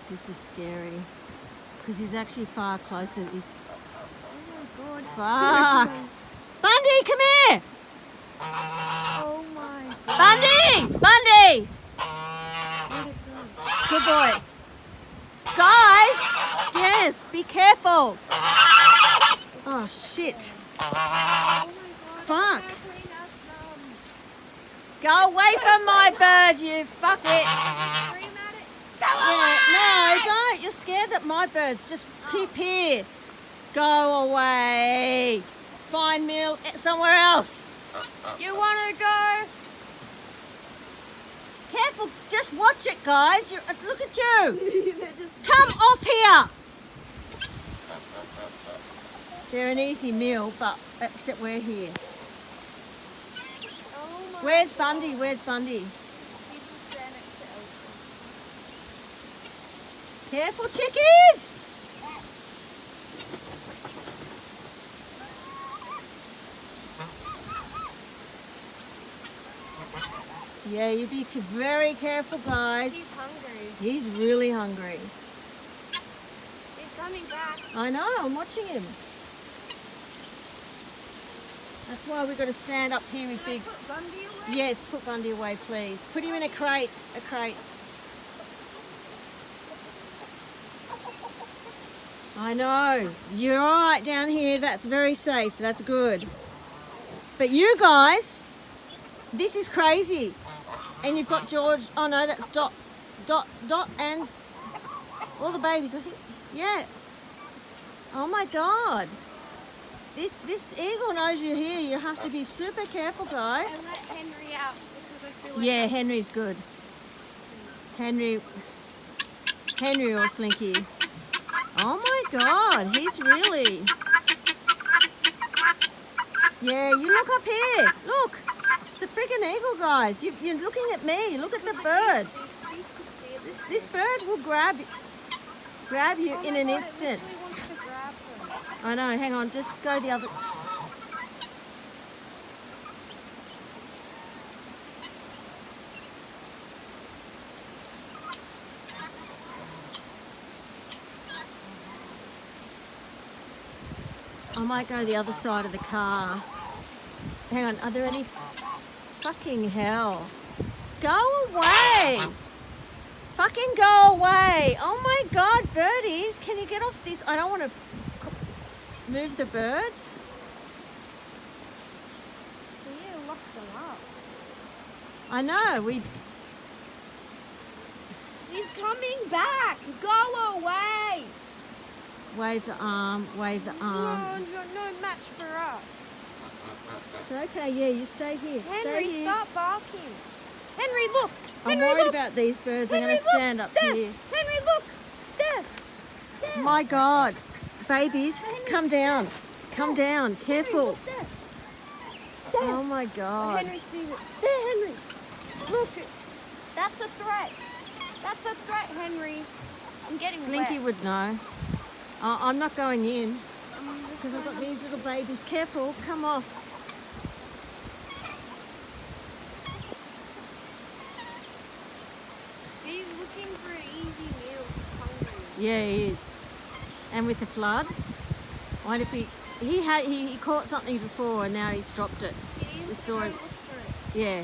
This is scary. Because he's actually far closer. He's... Oh my god. Fuck! Bundy, come here! Oh my god. Bundy! Bundy! Where'd it go? Good boy. Guys! Yes, be careful. Oh, shit. Oh my god. Fuck. It's tackling us, Go away from my bird, you fuckwit. Scream at it. Yeah, no, don't. You're scared that my birds. Just keep here. Go away. Find meal somewhere else. You want to go? Careful. Just watch it, guys. Look at you. They're just... Come off here. They're an easy meal, but except we're here. Oh my Where's Bundy? Where's Bundy? He's just there next to Elsa. Careful, chickies. Yeah, you be very careful, guys. He's hungry. He's really hungry. He's coming back. I know, I'm watching him. That's why we've got to stand up here with Can I big... put Bundy away? Yes, put Bundy away, please. Put him in a crate. A crate. I know. You're all right down here. That's very safe. That's good. But you guys, this is crazy. And you've got George. Oh no, that's Dot, and all the babies. I think. Yeah. Oh my God. This eagle knows you're here. You have to be super careful, I guys. let Henry out because I feel like... Yeah, Henry's good. Henry or Slinky. Oh my God, he's really... Yeah, you look up here. Look, it's a freaking eagle, guys. You're looking at me. Look at the bird. This bird will grab you in an instant. I know, hang on, just go the other... I might go the other side of the car. Hang on, are there any... Fucking hell. Go away! Fucking go away! Oh my God, birdies, can you get off this? I don't want to move the birds. Yeah, lock them up. I know, He's coming back. Go away. wave the arm, wave the arm. No, you're no match for us. It's okay, yeah, you stay here. Henry, stay here. stop barking. Henry, look. I'm Henry, worried look. about these birds. I'm Henry, going to stand look. up There. here. Henry, look. There. There. My God. Babies, come down. Come down. Careful. Henry, look there. There. Oh my God. Henry sees it. There, Henry. Look. That's a threat. That's a threat, Henry. I'm getting Slinky wet. would know. I'm not going in because I've got these little babies. Careful, come off. He's looking for an easy meal. He's hungry. Yeah, he is. And with the flood, what if he caught something before and now he's dropped it. He We is saw trying it. to look for it. Yeah.